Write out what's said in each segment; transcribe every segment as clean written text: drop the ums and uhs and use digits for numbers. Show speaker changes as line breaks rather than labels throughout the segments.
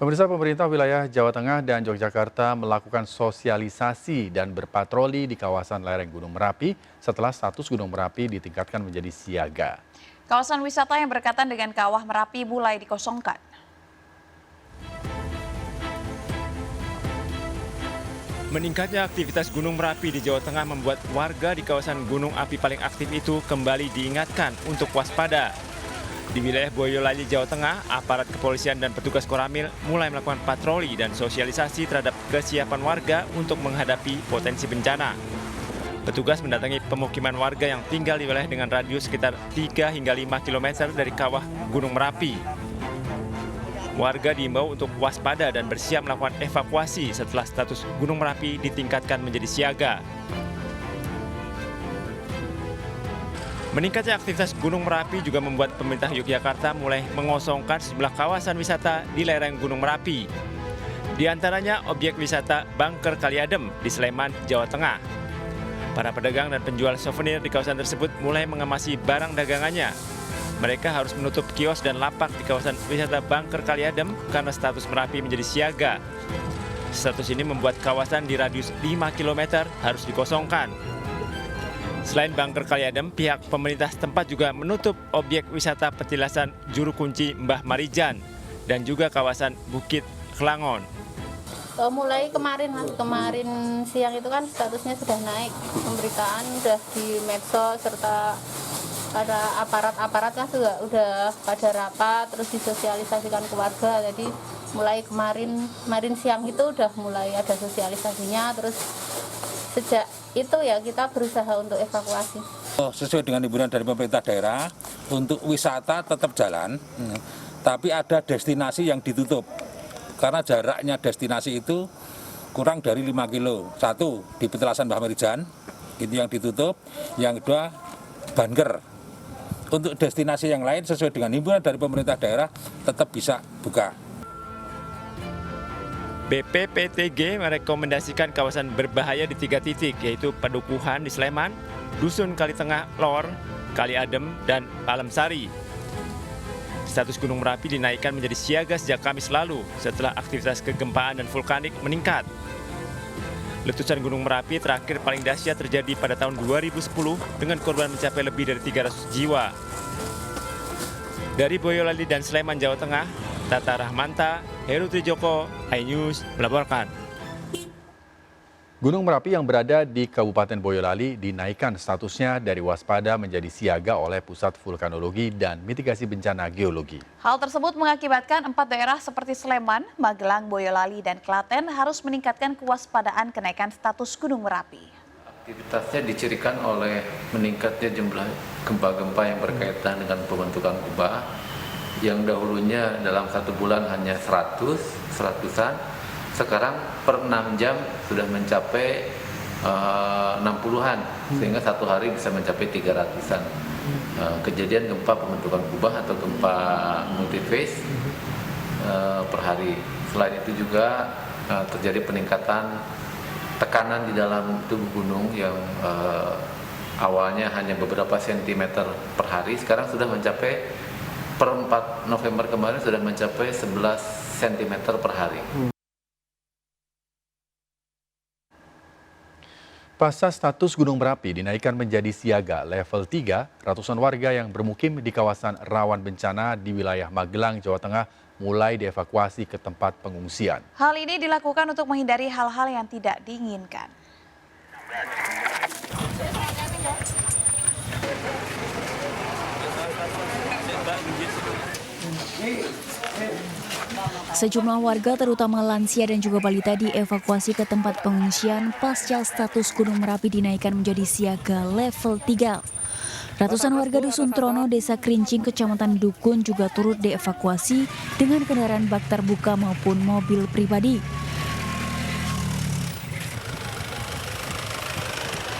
Pemirsa, pemerintah wilayah Jawa Tengah dan Yogyakarta melakukan sosialisasi dan berpatroli di kawasan lereng Gunung Merapi setelah status Gunung Merapi ditingkatkan menjadi siaga.
Kawasan wisata yang berdekatan dengan Kawah Merapi mulai dikosongkan.
Meningkatnya aktivitas Gunung Merapi di Jawa Tengah membuat warga di kawasan gunung api paling aktif itu kembali diingatkan untuk waspada. Di wilayah Boyolali, Jawa Tengah, aparat kepolisian dan petugas Koramil mulai melakukan patroli dan sosialisasi terhadap kesiapan warga untuk menghadapi potensi bencana. Petugas mendatangi pemukiman warga yang tinggal di wilayah dengan radius sekitar 3 hingga 5 km dari kawah Gunung Merapi. Warga diimbau untuk waspada dan bersiap melakukan evakuasi setelah status Gunung Merapi ditingkatkan menjadi siaga. Meningkatnya aktivitas Gunung Merapi juga membuat pemerintah Yogyakarta mulai mengosongkan sejumlah kawasan wisata di lereng Gunung Merapi. Di antaranya objek wisata Bangker Kaliadem di Sleman, Jawa Tengah. Para pedagang dan penjual souvenir di kawasan tersebut mulai mengemasi barang dagangannya. Mereka harus menutup kios dan lapak di kawasan wisata Bangker Kaliadem karena status Merapi menjadi siaga. Status ini membuat kawasan di radius 5 km harus dikosongkan. Selain Bangker Kaliadem, pihak pemerintah setempat juga menutup objek wisata petilasan Juru Kunci Mbah Marijan dan juga kawasan Bukit Kelangon.
Mulai kemarin siang itu kan statusnya sudah naik, pemberitaan sudah di medsos serta ada aparat kan juga udah pada rapat terus disosialisasikan ke warga. Jadi mulai kemarin siang itu udah mulai ada sosialisasinya, terus sejak itu ya kita berusaha untuk evakuasi.
Sesuai dengan himbauan dari pemerintah daerah, untuk wisata tetap jalan, tapi ada destinasi yang ditutup. Karena jaraknya destinasi itu kurang dari 5 kilo. Satu, di petilasan Mbah Marijan, itu yang ditutup. Yang kedua, Bangker. Untuk destinasi yang lain sesuai dengan himbauan dari pemerintah daerah tetap bisa buka.
BPPTG merekomendasikan kawasan berbahaya di 3 titik, yaitu Padukuhan di Sleman, Dusun Kali Tengah Lor, Kali Adem, dan Palemsari. Status Gunung Merapi dinaikkan menjadi siaga sejak Kamis lalu setelah aktivitas kegempaan dan vulkanik meningkat. Letusan Gunung Merapi terakhir paling dahsyat terjadi pada tahun 2010 dengan korban mencapai lebih dari 300 jiwa. Dari Boyolali dan Sleman, Jawa Tengah, Tata Rahmanta, Heru Trijoko, iNews melaporkan.
Gunung Merapi yang berada di Kabupaten Boyolali dinaikkan statusnya dari waspada menjadi siaga oleh Pusat Vulkanologi dan Mitigasi Bencana Geologi.
Hal tersebut mengakibatkan 4 daerah seperti Sleman, Magelang, Boyolali, dan Klaten harus meningkatkan kewaspadaan kenaikan status Gunung Merapi.
Aktivitasnya dicirikan oleh meningkatnya jumlah gempa-gempa yang berkaitan dengan pembentukan kubah, yang dahulunya dalam 1 bulan hanya 100-an, sekarang per 6 jam sudah mencapai 60-an, sehingga 1 hari bisa mencapai 300-an. Kejadian gempa pembentukan kubah atau gempa multiphase per hari. Selain itu juga terjadi peningkatan tekanan di dalam tubuh gunung yang awalnya hanya beberapa sentimeter per hari, sekarang sudah mencapai per 4 November kemarin sudah mencapai 11 cm per hari.
Pasca status Gunung Merapi dinaikkan menjadi siaga level 3, ratusan warga yang bermukim di kawasan rawan bencana di wilayah Magelang, Jawa Tengah mulai dievakuasi ke tempat pengungsian.
Hal ini dilakukan untuk menghindari hal-hal yang tidak diinginkan.
Sejumlah warga terutama lansia dan juga balita dievakuasi ke tempat pengungsian pasca status Gunung Merapi dinaikkan menjadi siaga level 3. Ratusan warga Dusun Trono, Desa Krincing, Kecamatan Dukun juga turut dievakuasi dengan kendaraan bak terbuka maupun mobil pribadi.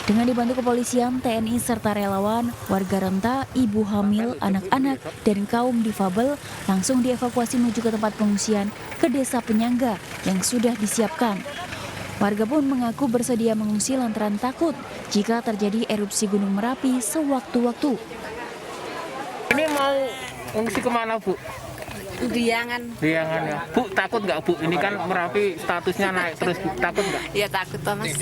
Dengan dibantu kepolisian, TNI, serta relawan, warga renta, ibu hamil, anak-anak, dan kaum difabel langsung dievakuasi menuju ke tempat pengungsian ke desa penyangga yang sudah disiapkan. Warga pun mengaku bersedia mengungsi lantaran takut jika terjadi erupsi Gunung Merapi sewaktu-waktu.
Ini mau mengungsi kemana, Bu? Diangan.
Diangan ya. Bu, takut nggak Bu? Ini kan Merapi statusnya naik terus, takut nggak?
Ya takut Thomas.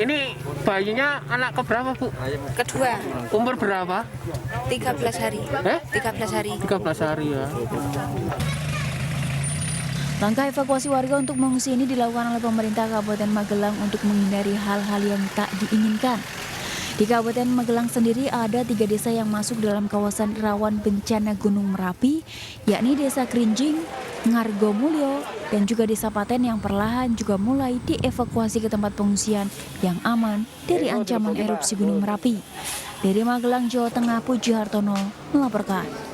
Ini bayinya anak keberapa Bu?
Kedua,
Umur berapa?
13 hari. 13 hari.
13 hari ya.
Langkah evakuasi warga untuk mengungsi ini dilakukan oleh pemerintah Kabupaten Magelang untuk menghindari hal-hal yang tak diinginkan. Di Kabupaten Magelang sendiri ada 3 desa yang masuk dalam kawasan rawan bencana Gunung Merapi, yakni Desa Krinjing, Ngargomulyo, dan juga Desa Paten yang perlahan juga mulai dievakuasi ke tempat pengungsian yang aman dari ancaman erupsi Gunung Merapi. Dari Magelang, Jawa Tengah, Puji Hartono melaporkan.